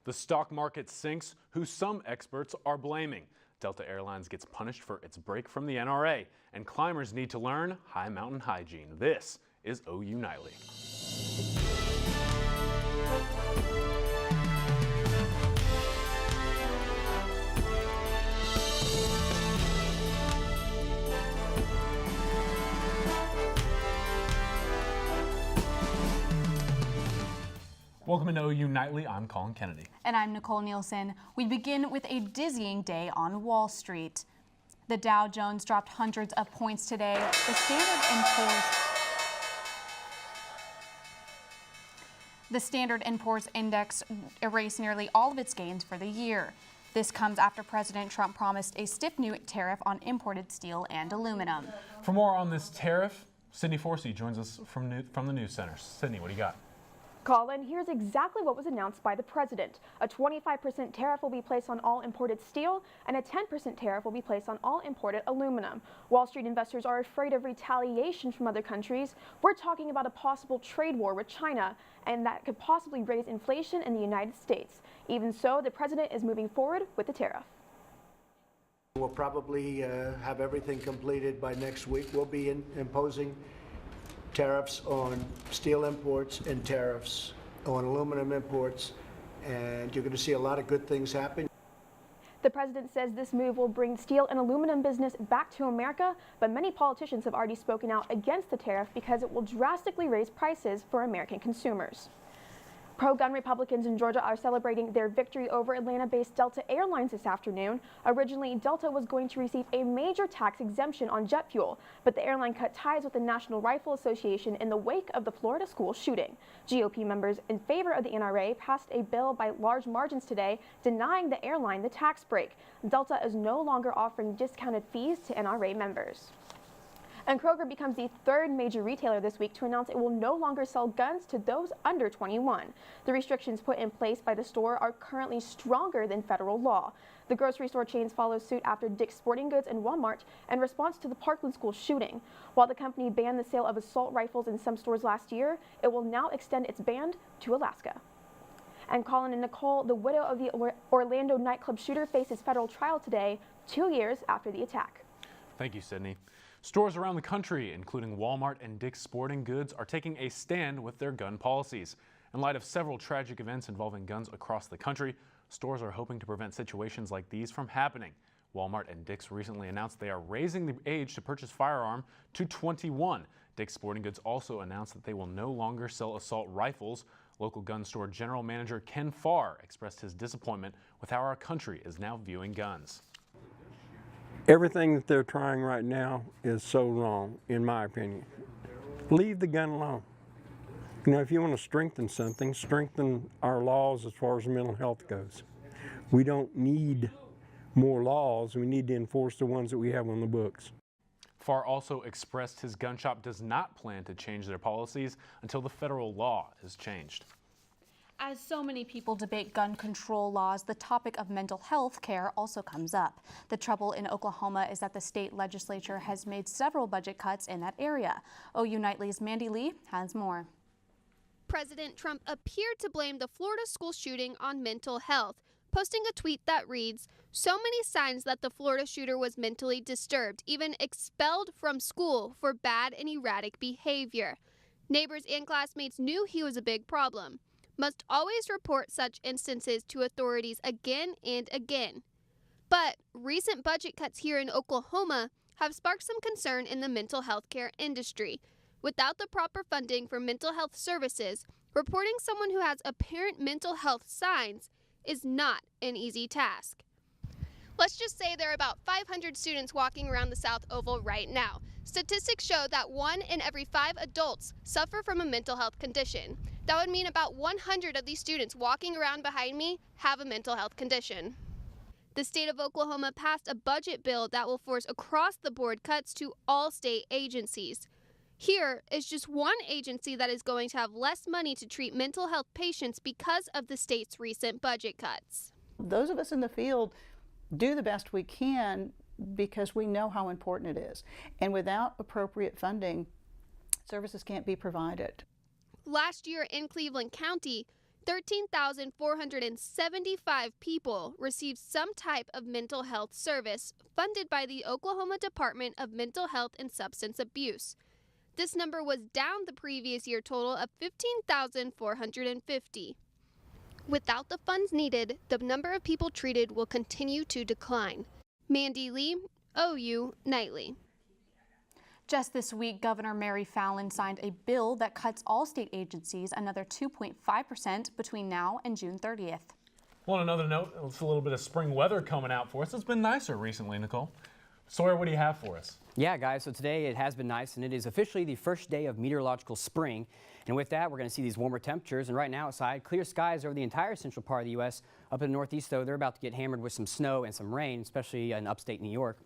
The stock market sinks, who some experts are blaming. Delta Airlines gets punished for its break from the NRA, and climbers need to learn high mountain hygiene. This is OU Nightly. Welcome to OU Nightly. I'm Collin Kennedy. And I'm Nicole Nielsen. We begin with a dizzying day on Wall Street. The Dow Jones dropped hundreds of points today. The Standard & Poor's index erased nearly all of its gains for the year. This comes after President Trump promised a stiff new tariff on imported steel and aluminum. For more on this tariff, Sydney Forsee joins us from the News Center. Sydney, what do you got? Collin, here's exactly what was announced by the president. A 25% tariff will be placed on all imported steel, and a 10% tariff will be placed on all imported aluminum. Wall Street investors are afraid of retaliation from other countries. We're talking about a possible trade war with China, and that could possibly raise inflation in the United States. Even so, the president is moving forward with the tariff. We'll probably have everything completed by next week. We'll be imposing tariffs on steel imports and tariffs on aluminum imports, and you're going to see a lot of good things happen. The president says this move will bring steel and aluminum business back to America, but many politicians have already spoken out against the tariff because it will drastically raise prices for American consumers. Pro-gun Republicans in Georgia are celebrating their victory over Atlanta-based Delta Airlines this afternoon. Originally, Delta was going to receive a major tax exemption on jet fuel, but the airline cut ties with the National Rifle Association in the wake of the Florida school shooting. GOP members in favor of the NRA passed a bill by large margins today denying the airline the tax break. Delta is no longer offering discounted fees to NRA members. And Kroger becomes the third major retailer this week to announce it will no longer sell guns to those under 21. The restrictions put in place by the store are currently stronger than federal law. The grocery store chains follow suit after Dick's Sporting Goods and Walmart in response to the Parkland school shooting. While the company banned the sale of assault rifles in some stores last year, it will now extend its ban to Alaska. And Collin and Nicole, the widow of the Orlando nightclub shooter, faces federal trial today, 2 years after the attack. Thank you, Sydney. Stores around the country, including Walmart and Dick's Sporting Goods, are taking a stand with their gun policies. In light of several tragic events involving guns across the country, stores are hoping to prevent situations like these from happening. Walmart and Dick's recently announced they are raising the age to purchase firearm to 21. Dick's Sporting Goods also announced that they will no longer sell assault rifles. Local gun store general manager Ken Farr expressed his disappointment with how our country is now viewing guns. Everything that they're trying right now is so wrong, in my opinion. Leave the gun alone. You know, if you want to strengthen something, strengthen our laws as far as mental health goes. We don't need more laws. We need to enforce the ones that we have on the books. Farr also expressed his gun shop does not plan to change their policies until the federal law is changed. As so many people debate gun control laws, the topic of mental health care also comes up. The trouble in Oklahoma is that the state legislature has made several budget cuts in that area. OU Nightly's Mandy Lee has more. President Trump appeared to blame the Florida school shooting on mental health, posting a tweet that reads, "So many signs that the Florida shooter was mentally disturbed, even expelled from school for bad and erratic behavior. Neighbors and classmates knew he was a big problem. Must always report such instances to authorities again and again." But recent budget cuts here in Oklahoma have sparked some concern in the mental health care industry. Without the proper funding for mental health services, reporting someone who has apparent mental health signs is not an easy task. Let's just say there are about 500 students walking around the South Oval right now. Statistics show that 1 in every 5 adults suffer from a mental health condition. That would mean about 100 of these students walking around behind me have a mental health condition. The state of Oklahoma passed a budget bill that will force across-the-board cuts to all state agencies. Here is just one agency that is going to have less money to treat mental health patients because of the state's recent budget cuts. Those of us in the field do the best we can because we know how important it is. And without appropriate funding, services can't be provided. Last year in Cleveland County, 13,475 people received some type of mental health service funded by the Oklahoma Department of Mental Health and Substance Abuse. This number was down the previous year total of 15,450. Without the funds needed, the number of people treated will continue to decline. Mandy Lee, OU Nightly. Just this week, Governor Mary Fallin signed a bill that cuts all state agencies another 2.5% between now and June 30th. Well, on another note, it's a little bit of spring weather coming out for us. It's been nicer recently, Nicole. Sawyer, what do you have for us? Yeah, guys, so today it has been nice, and it is officially the first day of meteorological spring. And with that, we're going to see these warmer temperatures. And right now outside, clear skies over the entire central part of the U.S. Up in the Northeast, though, they're about to get hammered with some snow and some rain, especially in upstate New York.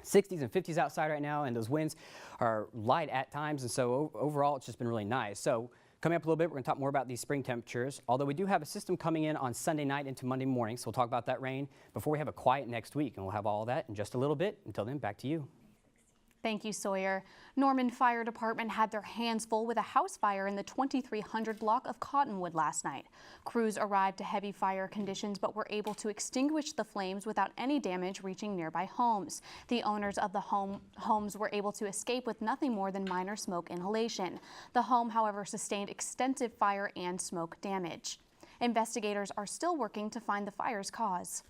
60s and 50s outside right now, and those winds are light at times, and so overall it's just been really nice. So coming up a little bit, we're going to talk more about these spring temperatures, although we do have a system coming in on Sunday night into Monday morning, so we'll talk about that rain before we have a quiet next week, and we'll have all that in just a little bit. Until then, back to you. Thank you, Sawyer. Norman Fire Department had their hands full with a house fire in the 2300 block of Cottonwood last night. Crews arrived to heavy fire conditions but were able to extinguish the flames without any damage reaching nearby homes. The owners of the homes were able to escape with nothing more than minor smoke inhalation. The home, however, sustained extensive fire and smoke damage. Investigators are still working to find the fire's cause.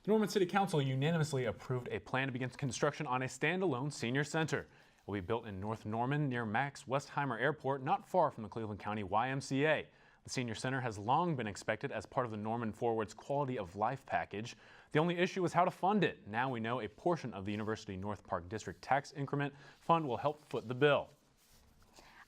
The Norman City Council unanimously approved a plan to begin construction on a standalone senior center. It will be built in North Norman near Max Westheimer Airport, not far from the Cleveland County YMCA. The senior center has long been expected as part of the Norman Forward's Quality of Life package. The only issue is how to fund it. Now we know a portion of the University North Park District Tax Increment Fund will help foot the bill.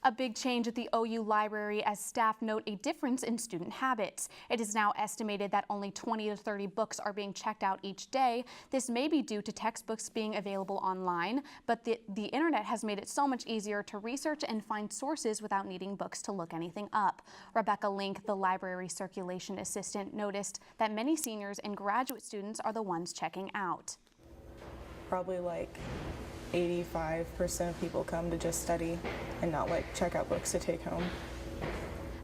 A big change at the OU library as staff note a difference in student habits. It is now estimated that only 20 to 30 books are being checked out each day. This may be due to textbooks being available online, but the internet has made it so much easier to research and find sources without needing books to look anything up. Rebecca Link, the library circulation assistant, noticed that many seniors and graduate students are the ones checking out. Probably like 85% of people come to just study and not like check out books to take home.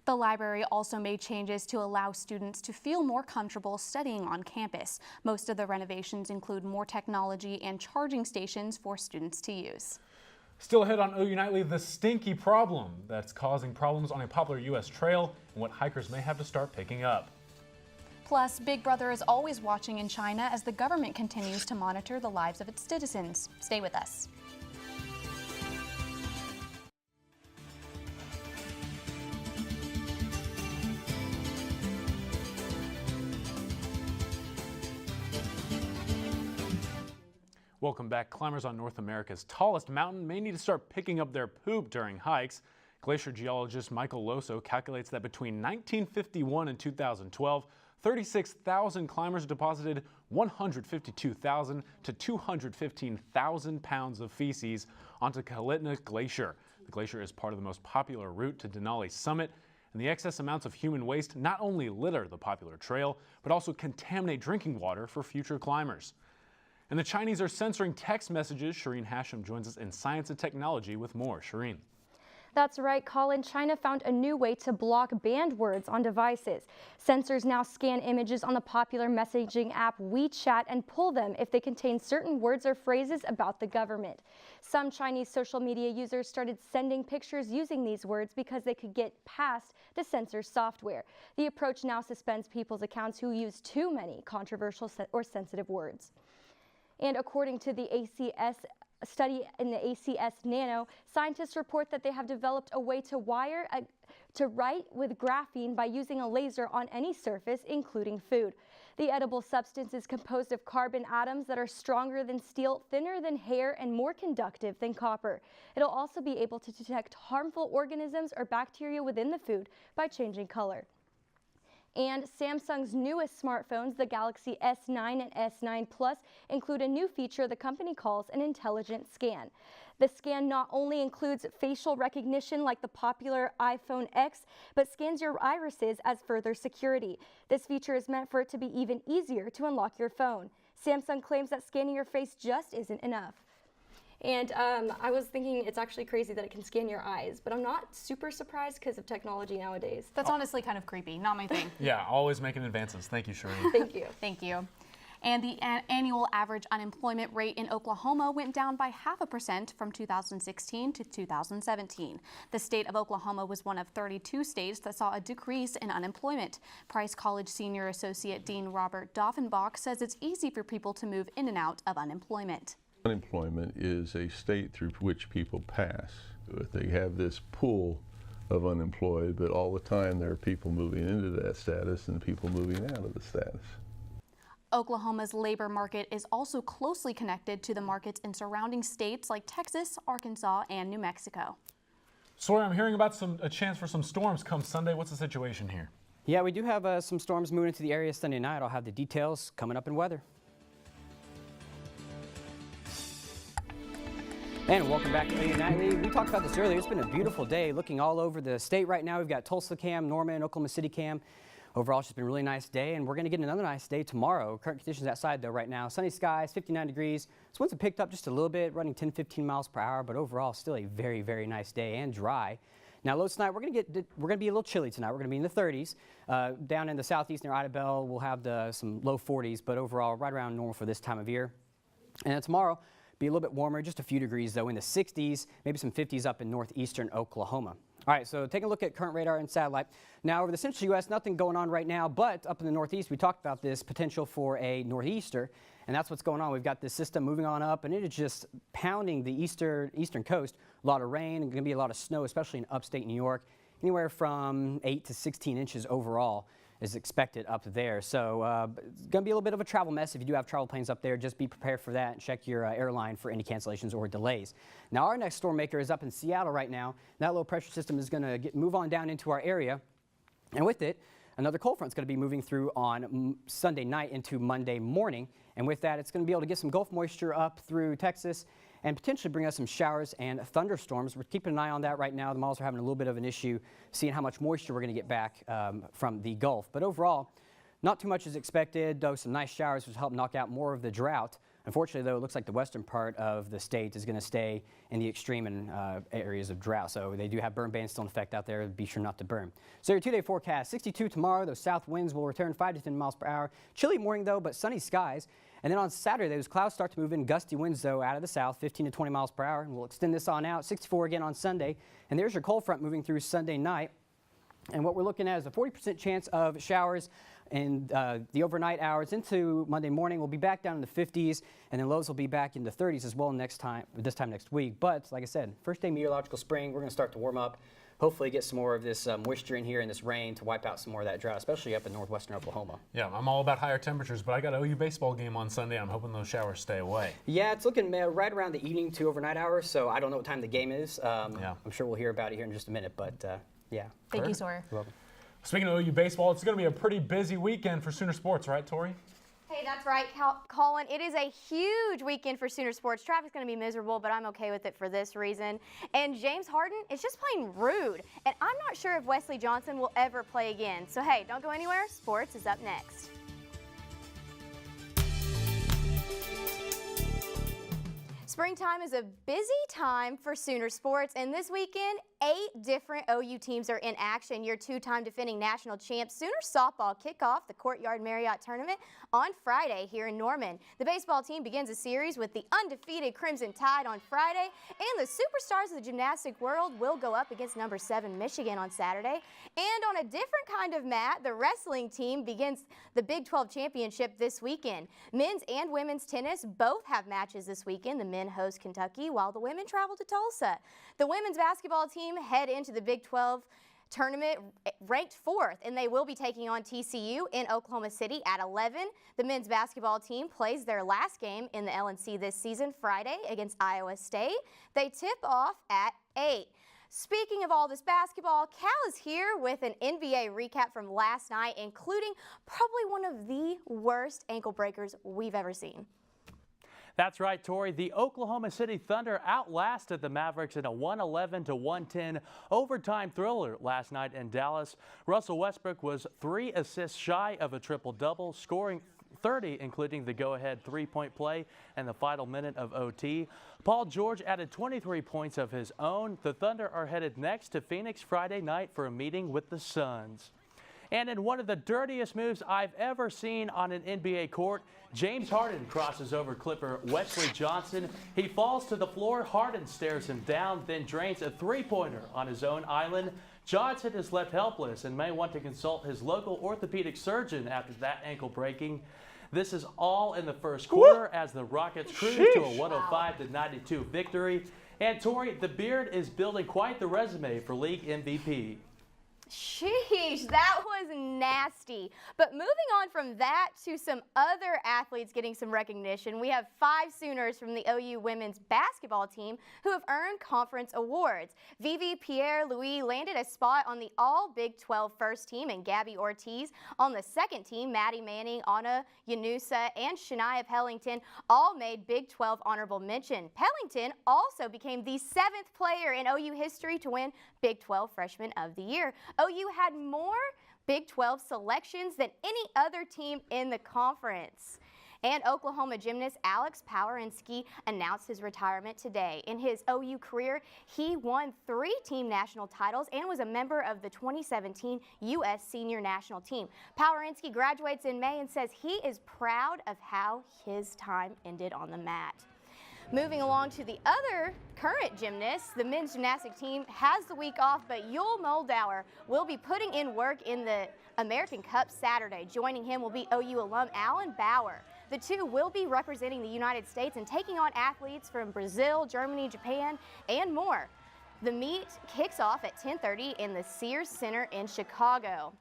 The library also made changes to allow students to feel more comfortable studying on campus. Most of the renovations include more technology and charging stations for students to use. Still ahead on OU Nightly, the stinky problem that's causing problems on a popular U.S. trail and what hikers may have to start picking up. Plus, Big Brother is always watching in China as the government continues to monitor the lives of its citizens. Stay with us. Welcome back. Climbers on North America's tallest mountain may need to start picking up their poop during hikes. Glacier geologist Michael Loso calculates that between 1951 and 2012, 36,000 climbers deposited 152,000 to 215,000 pounds of feces onto Kalitna Glacier. The glacier is part of the most popular route to Denali's summit, and the excess amounts of human waste not only litter the popular trail, but also contaminate drinking water for future climbers. And the Chinese are censoring text messages. Shereen Hashem joins us in Science and Technology with more. Shereen. That's right, Collin. China found a new way to block banned words on devices. Sensors now scan images on the popular messaging app WeChat and pull them if they contain certain words or phrases about the government. Some Chinese social media users started sending pictures using these words because they could get past the censor software. The approach now suspends people's accounts who use too many controversial or sensitive words. And according to the ACS study in the ACS Nano, scientists report that they have developed a way to write with graphene by using a laser on any surface, including food. The edible substance is composed of carbon atoms that are stronger than steel, thinner than hair, and more conductive than copper. It'll also be able to detect harmful organisms or bacteria within the food by changing color. And Samsung's newest smartphones, the Galaxy S9 and S9 Plus, include a new feature the company calls an intelligent scan. The scan not only includes facial recognition like the popular iPhone X, but scans your irises as further security. This feature is meant for it to be even easier to unlock your phone. Samsung claims that scanning your face just isn't enough. And I was thinking it's actually crazy that it can scan your eyes, but I'm not super surprised because of technology nowadays. That's honestly kind of creepy. Not my thing. Yeah, always making advances. Thank you, Shereen. Thank you. Thank you. And the annual average unemployment rate in Oklahoma went down by 0.5% from 2016 to 2017. The state of Oklahoma was one of 32 states that saw a decrease in unemployment. Price College Senior Associate Dean Robert Doffenbach says it's easy for people to move in and out of unemployment. Unemployment is a state through which people pass. They have this pool of unemployed, but all the time there are people moving into that status and people moving out of the status. Oklahoma's labor market is also closely connected to the markets in surrounding states like Texas, Arkansas, and New Mexico. Sawyer, I'm hearing about a chance for some storms come Sunday. What's the situation here? Yeah, we do have some storms moving into the area Sunday night. I'll have the details coming up in weather. And welcome back to 80 Nightly. We talked about this earlier. It's been a beautiful day looking all over the state right now. We've got Tulsa cam, Norman, Oklahoma City cam. Overall, it's just been a really nice day, and we're going to get another nice day tomorrow. Current conditions outside, though, right now. Sunny skies, 59 degrees. So winds have picked up just a little bit, running 10, 15 miles per hour, but overall, still a very, very nice day and dry. Now, lows tonight, we're going to be a little chilly tonight. We're going to be in the 30s. Down in the southeast near Ida Bell, we'll have some low 40s, but overall, right around normal for this time of year. And then tomorrow, be a little bit warmer, just a few degrees, though, in the 60s, maybe some 50s up in northeastern Oklahoma. All right, so taking a look at current radar and satellite. Now, over the central U.S., nothing going on right now, but up in the northeast, we talked about this potential for a nor'easter, and that's what's going on. We've got this system moving on up, and it is just pounding the eastern coast. A lot of rain, and going to be a lot of snow, especially in upstate New York. Anywhere from 8 to 16 inches overall is expected up there. So it's going to be a little bit of a travel mess. If you do have travel plans up there, just be prepared for that and check your airline for any cancellations or delays. Now, our next storm maker is up in Seattle right now. That low pressure system is going to move on down into our area. And with it, another cold front is going to be moving through on Sunday night into Monday morning. And with that, it's going to be able to get some Gulf moisture up through Texas and potentially bring us some showers and thunderstorms. We're keeping an eye on that right now. The models are having a little bit of an issue seeing how much moisture we're going to get back from the Gulf. But overall, not too much is expected, though some nice showers will help knock out more of the drought. Unfortunately, though, it looks like the western part of the state is going to stay in the extreme areas of drought. So they do have burn bans still in effect out there. Be sure not to burn. So your two-day forecast, 62 tomorrow. Those south winds will return 5 to 10 miles per hour. Chilly morning, though, but sunny skies. And then on Saturday, those clouds start to move in. Gusty winds, though, out of the south, 15 to 20 miles per hour. And we'll extend this on out, 64 again on Sunday. And there's your cold front moving through Sunday night. And what we're looking at is a 40% chance of showers in the overnight hours into Monday morning. We'll be back down in the 50s, and then lows will be back in the 30s as well this time next week. But like I said, first day meteorological spring, we're going to start to warm up. Hopefully get some more of this moisture in here and this rain to wipe out some more of that drought, especially up in northwestern Oklahoma. Yeah, I'm all about higher temperatures, but I got an OU baseball game on Sunday. I'm hoping those showers stay away. Yeah, it's looking right around the evening to overnight hours, so I don't know what time the game is. Yeah. I'm sure we'll hear about it here in just a minute, but yeah. Thank you, Sawyer. You're welcome. Speaking of OU baseball, it's going to be a pretty busy weekend for Sooner Sports, right, Tori? Hey, that's right, Collin. It is a huge weekend for Sooner Sports. Traffic's going to be miserable, but I'm okay with it for this reason. And James Harden is just plain rude. And I'm not sure if Wesley Johnson will ever play again. So, hey, don't go anywhere. Sports is up next. Springtime is a busy time for Sooner Sports, and this weekend, 8 different OU teams are in action. Your two-time defending national champs Sooner softball kick off the Courtyard Marriott Tournament on Friday here in Norman. The baseball team begins a series with the undefeated Crimson Tide on Friday, and the superstars of the gymnastic world will go up against number 7 Michigan on Saturday. And on a different kind of mat, the wrestling team begins the Big 12 championship this weekend. Men's and women's tennis both have matches this weekend. The men host Kentucky while the women travel to Tulsa. The women's basketball team head into the Big 12 tournament ranked 4th, and they will be taking on TCU in Oklahoma City at 11. The men's basketball team plays their last game in the LNC this season Friday against Iowa State. They tip off at 8. Speaking of all this basketball, Cal is here with an NBA recap from last night, including probably one of the worst ankle breakers we've ever seen. That's right, Tori. The Oklahoma City Thunder outlasted the Mavericks in a 111-110 overtime thriller last night in Dallas. Russell Westbrook was 3 assists shy of a triple-double, scoring 30, including the go-ahead three-point play and the final minute of OT. Paul George added 23 points of his own. The Thunder are headed next to Phoenix Friday night for a meeting with the Suns. And in one of the dirtiest moves I've ever seen on an NBA court, James Harden crosses over Clipper Wesley Johnson. He falls to the floor. Harden stares him down, then drains a three-pointer on his own island. Johnson is left helpless and may want to consult his local orthopedic surgeon after that ankle breaking. This is all in the first quarter as the Rockets cruise to a 105-92 victory. And Tori, the Beard is building quite the resume for league MVP. Sheesh, that was nasty. But moving on from that to some other athletes getting some recognition, we have 5 Sooners from the OU women's basketball team who have earned conference awards. Vivi Pierre-Louis landed a spot on the All-Big 12 first team, and Gabby Ortiz on the second team. Maddie Manning, Anna Yanusa, and Shania Pellington all made Big 12 honorable mention. Pellington also became the 7th player in OU history to win Big 12 Freshman of the Year. OU had more Big 12 selections than any other team in the conference. And Oklahoma gymnast Alex Powerinski announced his retirement today. In his OU career, he won 3 team national titles and was a member of the 2017 U.S. Senior National Team. Powerinski graduates in May and says he is proud of how his time ended on the mat. Moving along to the other current gymnasts, the men's gymnastic team has the week off, but Yul Moldauer will be putting in work in the American Cup Saturday. Joining him will be OU alum Alan Bauer. The two will be representing the United States and taking on athletes from Brazil, Germany, Japan, and more. The meet kicks off at 10:30 in the Sears Center in Chicago.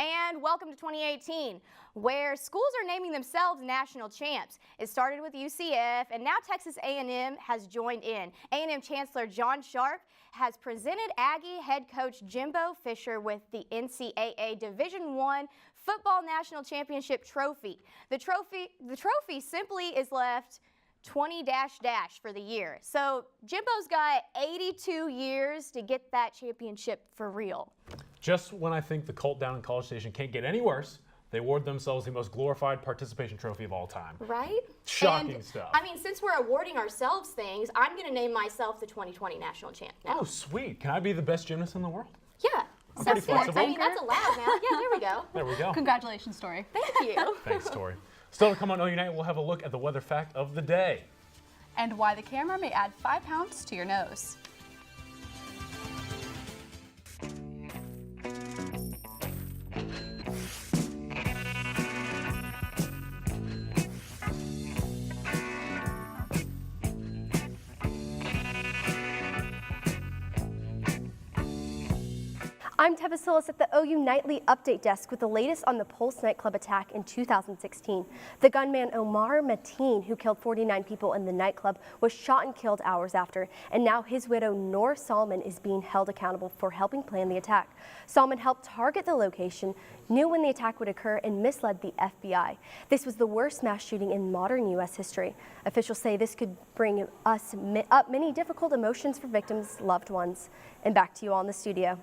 And welcome to 2018, where schools are naming themselves national champs. It started with UCF, and now Texas A&M has joined in. A&M Chancellor John Sharp has presented Aggie head coach Jimbo Fisher with the NCAA Division I Football National Championship trophy. The trophy simply is left 20 - for the year. So Jimbo's got 82 years to get that championship for real. Just when I think the Colt down in College Station can't get any worse, they award themselves the most glorified participation trophy of all time. Right? Shocking stuff. I mean, since we're awarding ourselves things, I'm going to name myself the 2020 national champ now. Oh, sweet. Can I be the best gymnast in the world? Yeah. I'm pretty flexible. I mean, that's allowed now. Yeah, there we go. There we go. Congratulations, Tori. Thank you. Thanks, Tori. Still to come on OU Night, we'll have a look at the weather fact of the day. And why the camera may add 5 pounds to your nose. I'm Tevis Hillis at the OU Nightly Update Desk with the latest on the Pulse nightclub attack in 2016. The gunman Omar Mateen, who killed 49 people in the nightclub, was shot and killed hours after, and now his widow Noor Salman is being held accountable for helping plan the attack. Salman helped target the location, knew when the attack would occur, and misled the FBI. This was the worst mass shooting in modern U.S. history. Officials say this could bring us up many difficult emotions for victims' loved ones. And back to you all in the studio.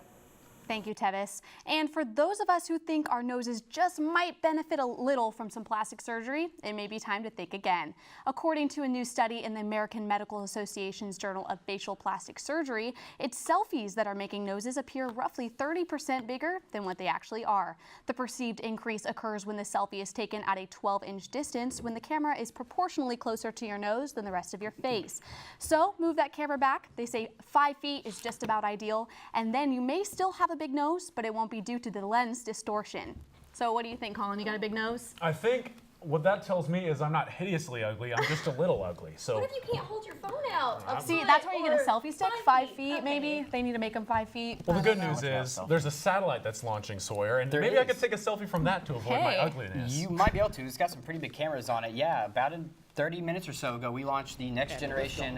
Thank you, Tevis. And for those of us who think our noses just might benefit a little from some plastic surgery, it may be time to think again. According to a new study in the American Medical Association's Journal of Facial Plastic Surgery, it's selfies that are making noses appear roughly 30% bigger than what they actually are. The perceived increase occurs when the selfie is taken at a 12-inch distance, when the camera is proportionally closer to your nose than the rest of your face. So move that camera back. They say 5 feet is just about ideal, and then you may still have a big nose, but it won't be due to the lens distortion. So what do you think, Collin? You got a big nose? I think what that tells me is I'm not hideously ugly, I'm just a little ugly. So What if you can't hold your phone out? See, that's where you get a selfie stick, 5 feet okay. Maybe. They need to make them 5 feet. Well, the good news is there's a satellite that's launching, Sawyer, and maybe I could take a selfie from that to avoid my ugliness. You might be able to. It's got some pretty big cameras on it. Yeah, about in 30 minutes or so ago, we launched the next generation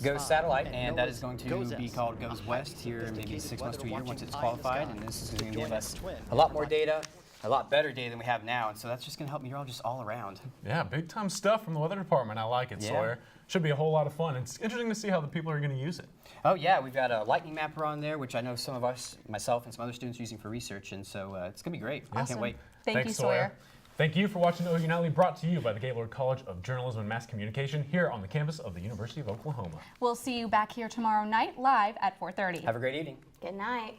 GOES satellite, and that is going to be called GOES West here in maybe 6 months to a year once it's qualified, and this is going to give us a lot more data a lot better day than we have now, and so that's just going to help meteorologists all around. Yeah, big time stuff from the weather department. I like it, Sawyer. Should be a whole lot of fun. It's interesting to see how the people are going to use it. Oh yeah, we've got a lightning mapper on there, which I know some of us, myself and some other students, are using for research, and so it's going to be great. Awesome. I can't wait. Thank you, Sawyer. Thank you for watching OU Nightly, brought to you by the Gaylord College of Journalism and Mass Communication here on the campus of the University of Oklahoma. We'll see you back here tomorrow night live at 4:30. Have a great evening. Good night.